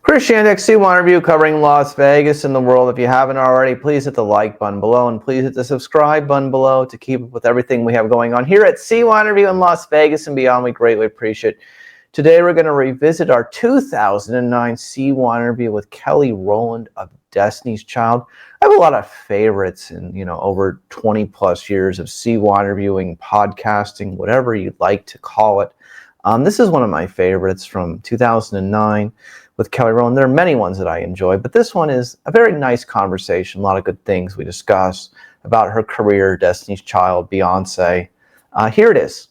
Christianic CYInterview covering Las Vegas and the world. If you haven't already, please hit the like button below and please hit the subscribe button below to keep up with everything we have going on here at CYInterview in Las Vegas and beyond. We greatly appreciate it. Today we're going to revisit our 2009 CYInterview with Kelly Rowland of Destiny's Child. I have a lot of favorites in over 20 plus years of CYInterviewing, podcasting, whatever you'd like to call it. This is one of my favorites from 2009 with Kelly Rowland. There are many ones that I enjoy, but this one is a very nice conversation. A lot of good things we discuss about her career, Destiny's Child, Beyonce. Here it is.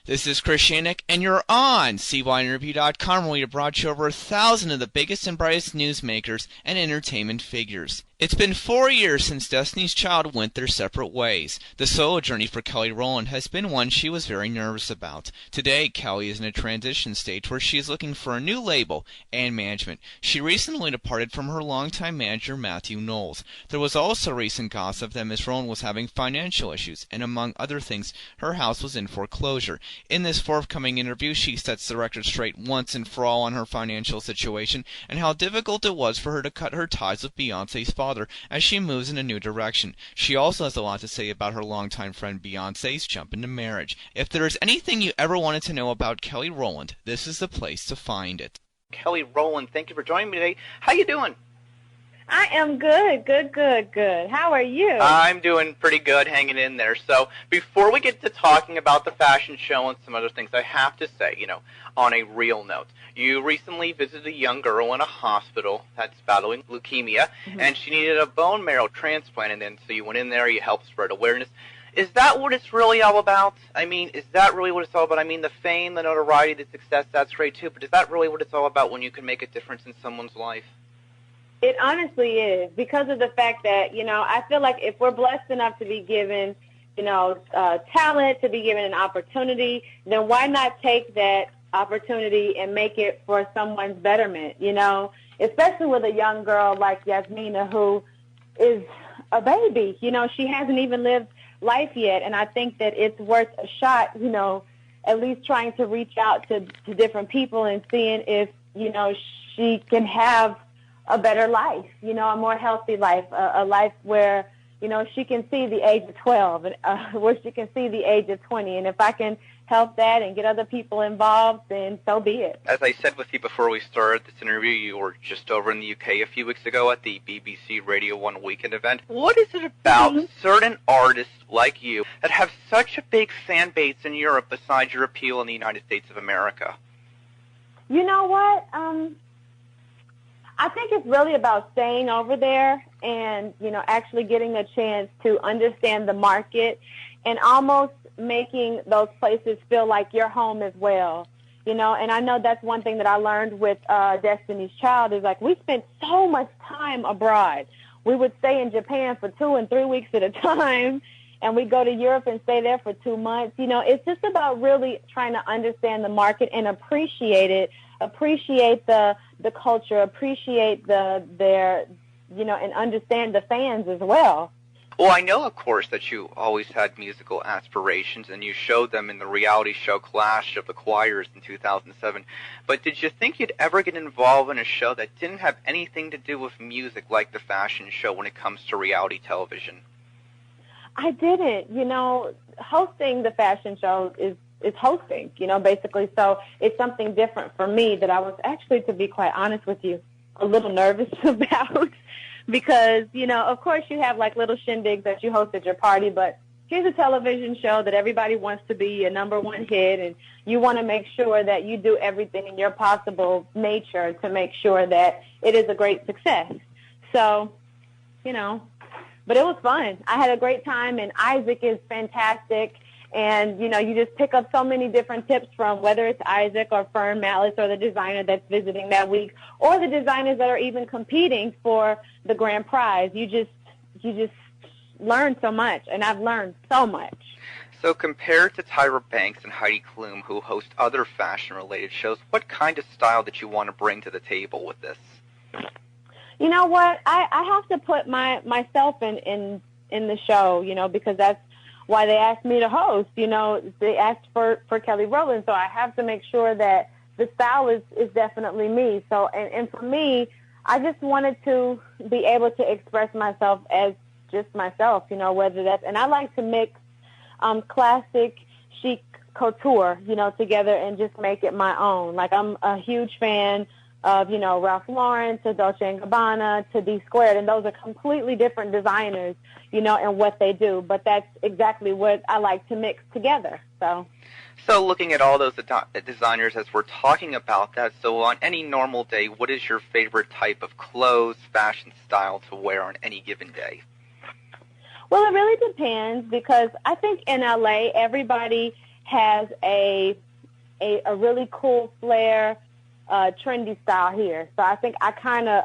This is Christianic, and you're on CYInterview.com, where we have brought you over 1,000 of the biggest and brightest newsmakers and entertainment figures. It's been 4 years since Destiny's Child went their separate ways. The solo journey for Kelly Rowland has been one she was very nervous about. Today, Kelly is in a transition stage where she is looking for a new label and management. She recently departed from her longtime manager, Matthew Knowles. There was also recent gossip that Ms. Rowland was having financial issues, and among other things, her house was in foreclosure. In this forthcoming interview, she sets the record straight once and for all on her financial situation and how difficult it was for her to cut her ties with Beyonce's father as she moves in a new direction. She also has a lot to say about her longtime friend Beyonce's jump into marriage. If there is anything you ever wanted to know about Kelly Rowland, this is the place to find it. Kelly Rowland, thank you for joining me today. How you doing? I am good. How are you? I'm doing pretty good, hanging in there. So before we get to talking about the fashion show and some other things, I have to say, on a real note, you recently visited a young girl in a hospital that's battling leukemia, and she needed a bone marrow transplant, and then so you went in there, you helped spread awareness. Is that what it's really all about? Is that really what it's all about? the fame, the notoriety, the success, that's great too, but is that really what it's all about when you can make a difference in someone's life? It honestly is, because of the fact that, I feel like if we're blessed enough to be given, talent, to be given an opportunity, then why not take that opportunity and make it for someone's betterment, especially with a young girl like Yasmina, who is a baby. She hasn't even lived life yet, and I think that it's worth a shot, at least trying to reach out to different people and seeing if, she can have a better life, a more healthy life, a life where, she can see the age of 12, and where she can see the age of 20. And if I can help that and get other people involved, then so be it. As I said with you before we started this interview, you were just over in the UK a few weeks ago at the BBC Radio 1 Weekend event. What is it about certain artists like you that have such a big fan base in Europe besides your appeal in the United States of America? You know what? I think it's really about staying over there and, actually getting a chance to understand the market and almost making those places feel like your home as well. And I know that's one thing that I learned with Destiny's Child is like we spent so much time abroad. We would stay in Japan for 2 and 3 weeks at a time, and we'd go to Europe and stay there for 2 months. It's just about really trying to understand the market and appreciate it. Appreciate the culture, appreciate their and understand the fans as well. Well, I know, of course, that you always had musical aspirations, and you showed them in the reality show Clash of the Choirs in 2007. But did you think you'd ever get involved in a show that didn't have anything to do with music, like the fashion show, when it comes to reality television? I didn't. Hosting the fashion show is hosting, basically. So it's something different for me that I was actually, to be quite honest with you, a little nervous about because, of course you have like little shindigs that you host at your party, but here's a television show that everybody wants to be a number one hit, and you want to make sure that you do everything in your possible nature to make sure that it is a great success. So, but it was fun. I had a great time, and Isaac is fantastic. And, you just pick up so many different tips from whether it's Isaac or Fern Malice or the designer that's visiting that week or the designers that are even competing for the grand prize. You just learn so much, and I've learned so much. So compared to Tyra Banks and Heidi Klum, who host other fashion-related shows, what kind of style did you want to bring to the table with this? You know what? I have to put myself in the show, because that's why they asked me to host. They asked for Kelly Rowland, so I have to make sure that the style is definitely me. So, and for me, I just wanted to be able to express myself as just myself, you know, whether that's, and I like to mix classic chic couture, you know, together and just make it my own. Like, I'm a huge fan of, you know, Ralph Lauren to Dolce & Gabbana to D Squared, and those are completely different designers, you know, and what they do, but that's exactly what I like to mix together. So looking at all those designers as we're talking about that, so on any normal day, what is your favorite type of clothes, fashion style to wear on any given day? Well, it really depends, because I think in LA everybody has a really cool flair, trendy style here. So I think I kind of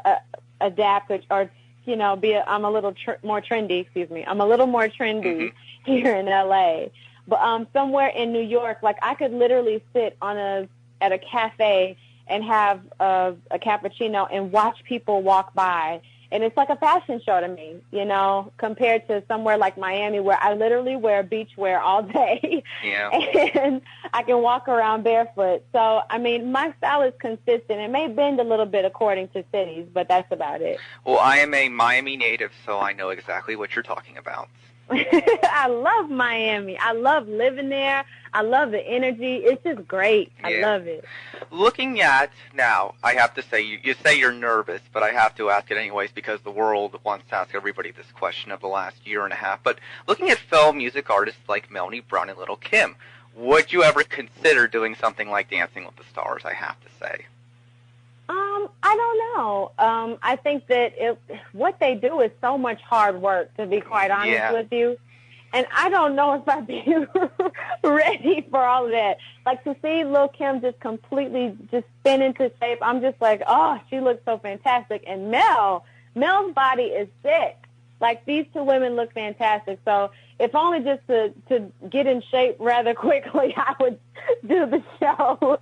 adapt or you know, I'm a little more trendy. Excuse me, I'm a little more trendy here in LA. But somewhere in New York, like, I could literally sit at a cafe and have a cappuccino and watch people walk by. And it's like a fashion show to me, you know, compared to somewhere like Miami, where I literally wear beachwear all day. Yeah. And I can walk around barefoot. So, I mean, my style is consistent. It may bend a little bit according to cities, but that's about it. Well, I am a Miami native, so I know exactly what you're talking about. I love Miami. I love living there. I love the energy. It's just great. Yeah. I love it. Looking at, now, I have to say, you say you're nervous, but I have to ask it anyways because the world wants to ask everybody this question of the last year and a half. But looking at film music artists like Melanie Brown and Little Kim, would you ever consider doing something like Dancing with the Stars, I have to say? I don't know. I think that what they do is so much hard work, to be quite honest with you. And I don't know if I'd be ready for all of that. Like, to see Lil' Kim just completely just spin into shape, I'm just like, oh, she looks so fantastic. And Mel's body is sick. Like, these two women look fantastic. So if only just to get in shape rather quickly, I would do the show.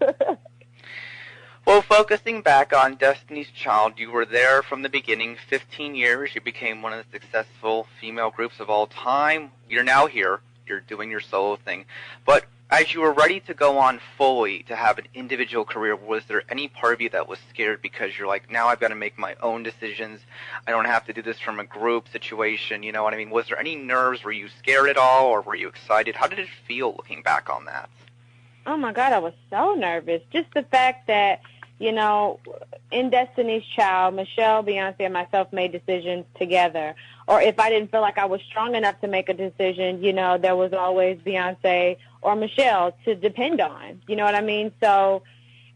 Well, focusing back on Destiny's Child, you were there from the beginning, 15 years. You became one of the successful female groups of all time. You're now here. You're doing your solo thing. But as you were ready to go on fully to have an individual career, was there any part of you that was scared because you're like, now I've got to make my own decisions. I don't have to do this from a group situation. You know what I mean? Was there any nerves? Were you scared at all, or were you excited? How did it feel looking back on that? Oh, my God, I was so nervous. Just the fact that, you know, in Destiny's Child, Michelle, Beyonce, and myself made decisions together. Or if I didn't feel like I was strong enough to make a decision, you know, there was always Beyonce or Michelle to depend on. You know what I mean? So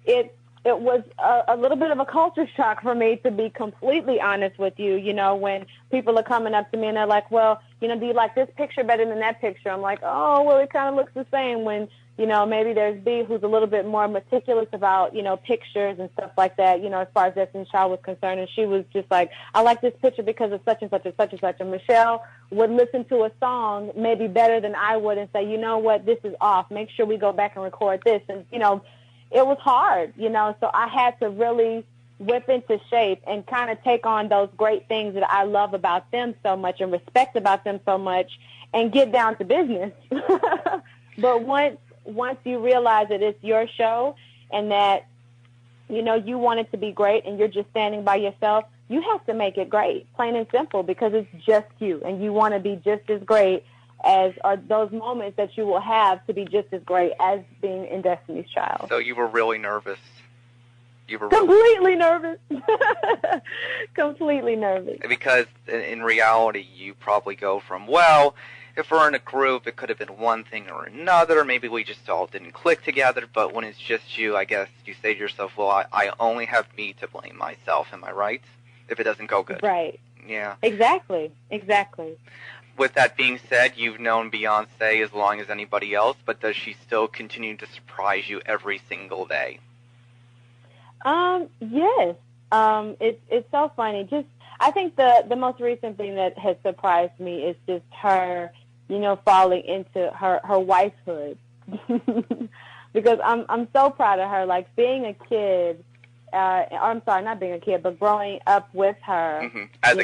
it was a little bit of a culture shock for me, to be completely honest with you. You know, when people are coming up to me and they're like, well, you know, do you like this picture better than that picture? I'm like, oh, well, it kind of looks the same. When, you know, maybe there's B, who's a little bit more meticulous about, you know, pictures and stuff like that, you know, as far as Destiny's Child was concerned. And she was just like, I like this picture because of such and such and such and such. And Michelle would listen to a song maybe better than I would and say, you know what, this is off. Make sure we go back and record this. And, you know, it was hard, you know, so I had to really whip into shape and kind of take on those great things that I love about them so much and respect about them so much and get down to business. But once you realize that it's your show and that, you know, you want it to be great and you're just standing by yourself, you have to make it great, plain and simple, because it's just you, and you want to be just as great as are those moments that you will have to be just as great as being in Destiny's Child. So you were really nervous. You were completely nervous. Completely nervous. Because in reality, you probably go from, well, if we're in a group, it could have been one thing or another. Maybe we just all didn't click together. But when it's just you, I guess you say to yourself, well, I only have me to blame myself. Am I right? If it doesn't go good. Right. Yeah. Exactly. With that being said, you've known Beyonce as long as anybody else, but does she still continue to surprise you every single day? Yes. It's so funny. Just, I think the most recent thing that has surprised me is just her, you know, falling into her wifehood. Because I'm so proud of her. Like, being a kid, I'm sorry, not being a kid, but growing up with her. Mm-hmm. As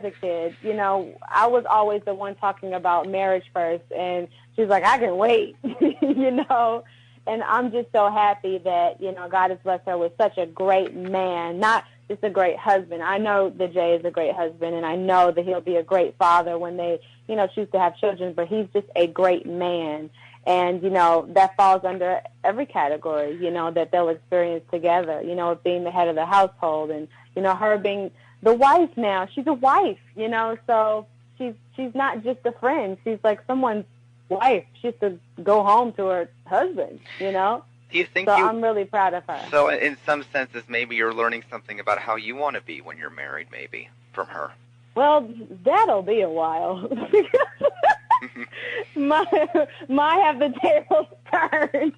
a kid, you know, I was always the one talking about marriage first, and she's like, I can wait, you know. and I'm just so happy that, you know, God has blessed her with such a great man, not just a great husband. I know that Jay is a great husband, and I know that he'll be a great father when they, you know, choose to have children, but he's just a great man. And, you know, that falls under every category, you know, that they'll experience together, you know, being the head of the household and, you know, her being the wife now. She's a wife, you know, so she's not just a friend. She's like someone's wife. She has to go home to her husband, you know. Do you think so I'm really proud of her. So in some senses, maybe you're learning something about how you want to be when you're married, maybe, from her. Well, that'll be a while. my have the tables turned,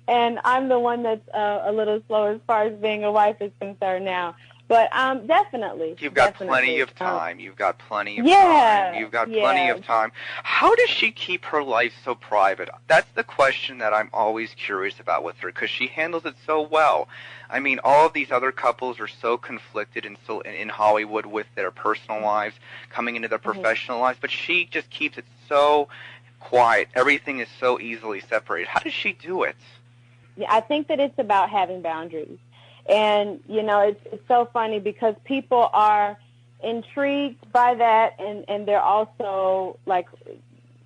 and I'm the one that's a little slow as far as being a wife is concerned now. But definitely. You've got plenty of time. You've got plenty of yeah, time. You've got plenty of time. How does she keep her life so private? That's the question that I'm always curious about with her, because she handles it so well. I mean, all of these other couples are so conflicted and so in Hollywood with their personal lives coming into their professional lives, but she just keeps it so quiet. Everything is so easily separated. How does she do it? Yeah, I think that it's about having boundaries. And, you know, it's so funny because people are intrigued by that, and they're also, like,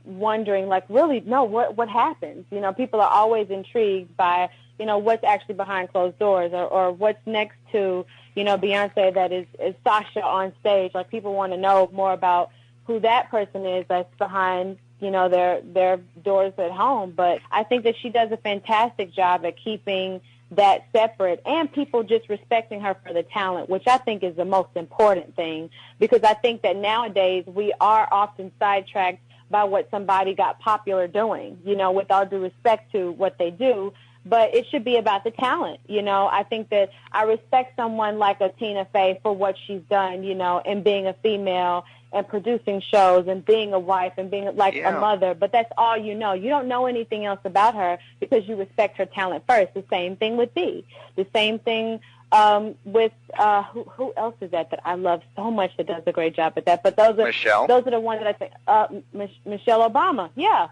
wondering, like, really, no, what happens? You know, people are always intrigued by, you know, what's actually behind closed doors or what's next to, you know, Beyonce that is Sasha on stage. Like, people want to know more about who that person is that's behind, you know, their doors at home. But I think that she does a fantastic job at keeping that separate, and people just respecting her for the talent, which I think is the most important thing, because I think that nowadays we are often sidetracked by what somebody got popular doing, you know, with all due respect to what they do, but it should be about the talent, you know. I think that I respect someone like a Tina Fey for what she's done, you know, and being a female and producing shows and being a wife and being like a mother, but that's all you know. You don't know anything else about her because you respect her talent first. The same thing with B. The same thing with who else is that I love so much that does a great job at that. But those are the ones that I think Michelle Obama. Yeah.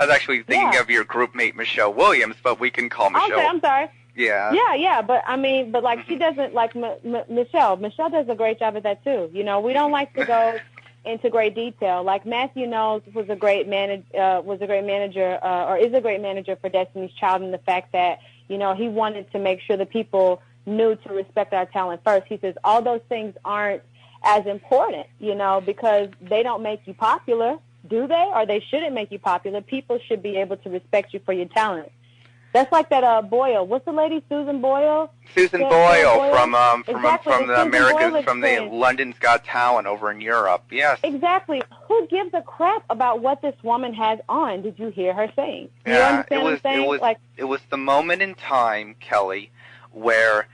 I was actually thinking of your group mate Michelle Williams, but we can call Michelle. Okay, I'm sorry. Yeah. Yeah, but I mean, but like she doesn't like Michelle. Michelle does a great job at that too. You know, we don't like to go into great detail. Like Matthew Knowles was a great manager, or is a great manager for Destiny's Child, in the fact that, you know, he wanted to make sure that people knew to respect our talent first. He says all those things aren't as important, you know, because they don't make you popular, do they? Or they shouldn't make you popular. People should be able to respect you for your talent. That's like that Boyle. What's the lady, Susan Boyle? Susan Boyle from exactly, the Americans, from the London's Got Talent over in Europe. Yes. Exactly. Who gives a crap about what this woman has on? Did you hear her sing? Yeah, you understand what I'm saying? It was the moment in time, Kelly, where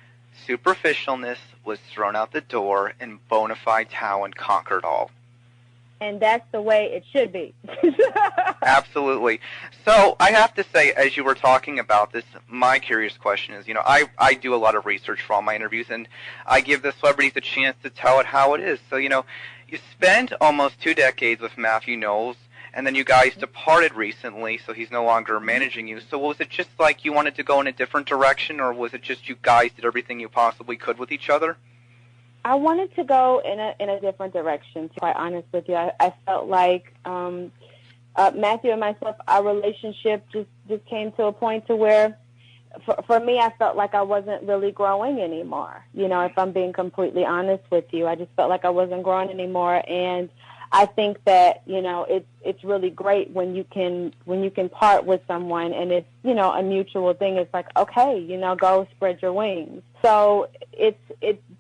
superficialness was thrown out the door and bona fide talent conquered all. And that's the way it should be. Absolutely. So I have to say, as you were talking about this, my curious question is, you know, I do a lot of research for all my interviews, and I give the celebrities a chance to tell it how it is. So, you know, you spent almost 2 decades with Matthew Knowles, and then you guys departed recently, so he's no longer managing you. So was it just like you wanted to go in a different direction, or was it just you guys did everything you possibly could with each other? I wanted to go in a different direction, to be quite honest with you. I felt like Matthew and myself, our relationship just came to a point to where, for me, I felt like I wasn't really growing anymore. You know, if I'm being completely honest with you, I just felt like I wasn't growing anymore. And I think that, you know, it's really great when you can part with someone and it's, you know, a mutual thing. It's like, okay, you know, go spread your wings. So it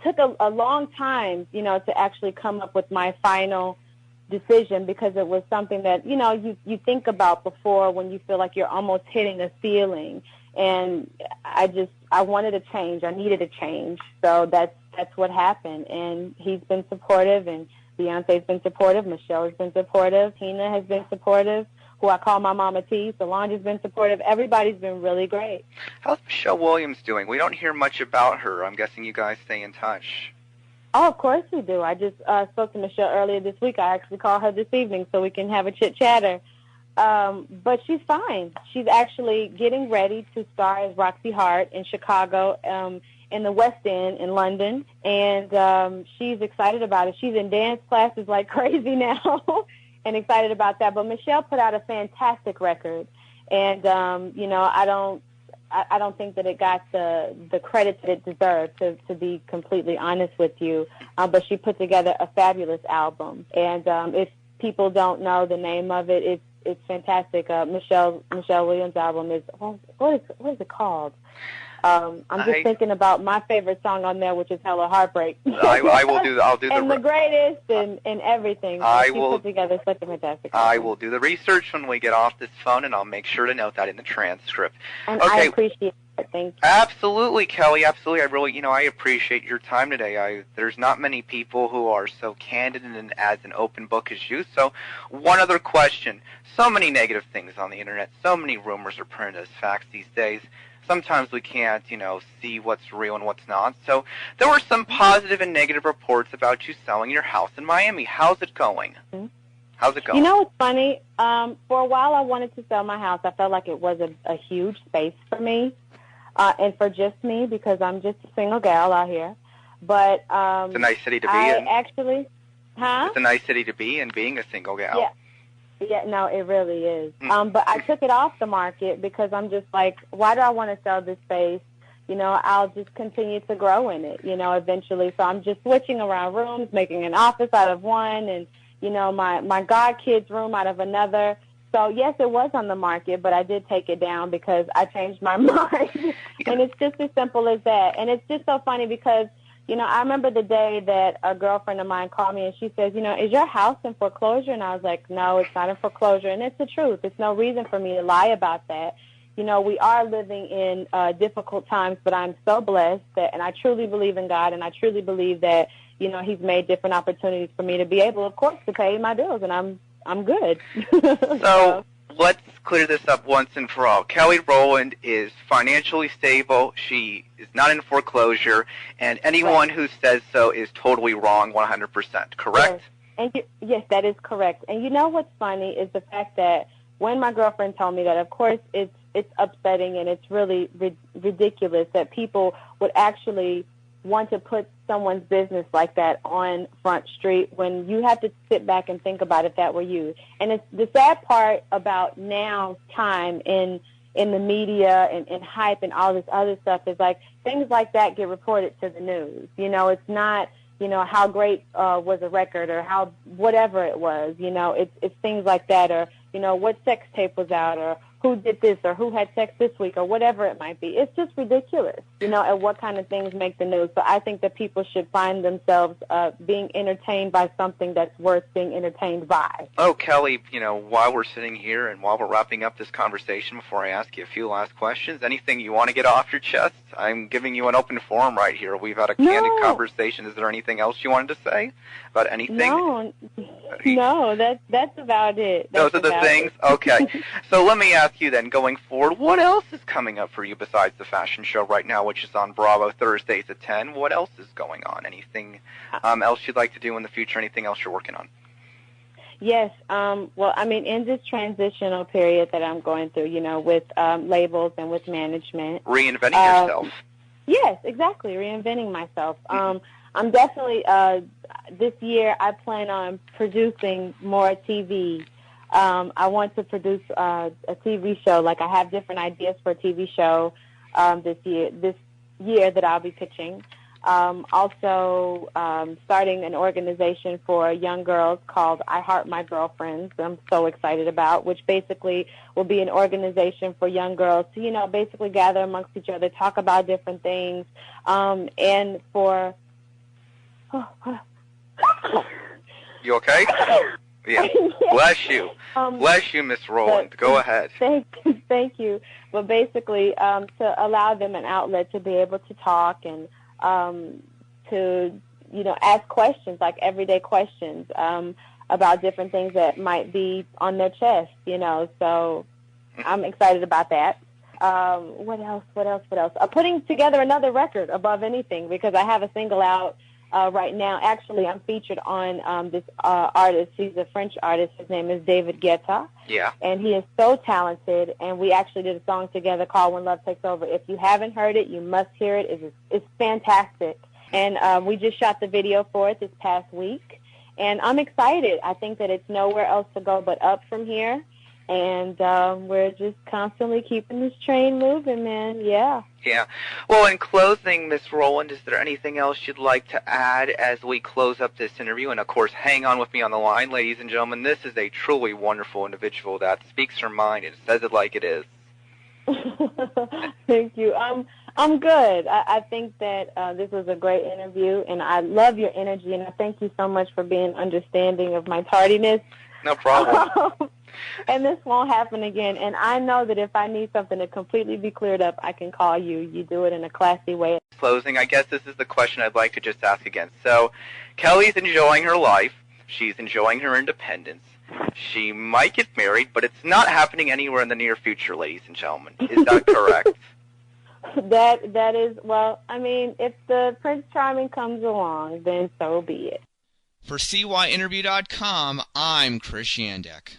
took a long time, you know, to actually come up with my final decision, because it was something that, you know, you think about before when you feel like you're almost hitting a ceiling. And I wanted a change. I needed a change. So that's what happened. And he's been supportive, and Beyonce's been supportive. Michelle has been supportive. Tina has been supportive, who I call my Mama T. Solange has been supportive. Everybody's been really great. How's Michelle Williams doing? We don't hear much about her. I'm guessing you guys stay in touch. Oh, of course we do. I just spoke to Michelle earlier this week. I actually called her this evening so we can have a chit-chatter. But she's fine. She's actually getting ready to star as Roxy Hart in Chicago, in the West End in London, and she's excited about it. She's in dance classes like crazy now and excited about that. But Michelle put out a fantastic record, and, I don't think that it got the credit that it deserved, to be completely honest with you. But she put together a fabulous album, and if people don't know the name of it, it's fantastic. Michelle Williams' album is, what is it called? I'm just thinking about my favorite song on there, which is Hella Heartbreak. I'll do and the greatest and everything. She put together such a fantastic album. I will do the research when we get off this phone, and I'll make sure to note that in the transcript. And I appreciate it. Thank you. Absolutely, Kelly. Absolutely. I really, I appreciate your time today. There's not many people who are so candid and as an open book as you. So, one other question. So many negative things on the internet. So many rumors are printed as facts these days. Sometimes we can't, see what's real and what's not. So there were some positive and negative reports about you selling your house in Miami. How's it going? Mm-hmm. How's it going? You know what's funny? For a while I wanted to sell my house. I felt like it was a huge space for me, and for just me, because I'm just a single gal out here. But it's a nice city to be in. It's a nice city to be in, being a single gal. Yeah. Yeah, no, it really is. But I took it off the market because I'm just like, why do I want to sell this space? I'll just continue to grow in it, eventually. So I'm just switching around rooms, making an office out of one, and, my godkid's room out of another. So, yes, it was on the market, but I did take it down because I changed my mind. And it's just as simple as that. And it's just so funny because, I remember the day that a girlfriend of mine called me and she says, is your house in foreclosure? And I was like, no, it's not in foreclosure. And it's the truth. There's no reason for me to lie about that. We are living in difficult times, but I'm so blessed that, and I truly believe in God, and I truly believe that, He's made different opportunities for me to be able, of course, to pay my bills, and I'm good. So let's clear this up once and for all. Kelly Rowland is financially stable. She is not in foreclosure, and anyone who says so is totally wrong 100%, correct? Yes. Yes, that is correct. And you know what's funny is the fact that when my girlfriend told me that, of course, it's upsetting and it's really ridiculous that people would actually want to put someone's business like that on Front Street when you have to sit back and think about if that were you. And it's the sad part about now time in the media and hype and all this other stuff is like things like that get reported to the news. It's not, how great was a record or how whatever it was. It's things like that, or, what sex tape was out, or who did this, or who had sex this week, or whatever it might be. It's just ridiculous, and what kind of things make the news. So I think that people should find themselves being entertained by something that's worth being entertained by. Oh, Kelly, while we're sitting here and while we're wrapping up this conversation, before I ask you a few last questions, anything you want to get off your chest? I'm giving you an open forum right here. We've had a candid conversation. Is there anything else you wanted to say about anything? No, that's about it. Those are the things? Okay. So let me ask you then, going forward, what else is coming up for you besides the fashion show right now, which is on Bravo Thursdays at 10? What else is going on? Anything else you'd like to do in the future? Anything else you're working on? Yes. Well, in this transitional period that I'm going through, with labels and with management. Reinventing yourself. Yes, exactly. Reinventing myself. I'm definitely, this year I plan on producing more TV. I want to produce a TV show. Like I have different ideas for a TV show this year that I'll be pitching. Also starting an organization for young girls called I Heart My Girlfriends, I'm so excited about, which basically will be an organization for young girls to, basically gather amongst each other, talk about different things, and for... You okay? Yeah. Bless you. Bless you, Miss Rowland. Go ahead. Thank you. But basically, to allow them an outlet to be able to talk and to, ask questions, like everyday questions about different things that might be on their chest, So I'm excited about that. What else? Putting together another record above anything, because I have a single out right now. Actually, I'm featured on this artist. He's a French artist. His name is David Guetta. Yeah. And he is so talented, and we actually did a song together called When Love Takes Over. If you haven't heard it, you must hear it. It's fantastic. And we just shot the video for it this past week, and I'm excited. I think that it's nowhere else to go but up from here, and we're just constantly keeping this train moving, man. Yeah. Yeah. Well, in closing, Miss Rowland, is there anything else you'd like to add as we close up this interview? And, of course, hang on with me on the line, ladies and gentlemen. This is a truly wonderful individual that speaks her mind and says it like it is. Thank you. I'm good. I think that this was a great interview, and I love your energy, and I thank you so much for being understanding of my tardiness. No problem. And this won't happen again. And I know that if I need something to completely be cleared up, I can call you. You do it in a classy way. Closing, I guess this is the question I'd like to just ask again. So, Kelly's enjoying her life. She's enjoying her independence. She might get married, but it's not happening anywhere in the near future, ladies and gentlemen. Is that correct? That is, well, I mean, if the Prince Charming comes along, then so be it. For CYInterview.com, I'm Chris Yandek.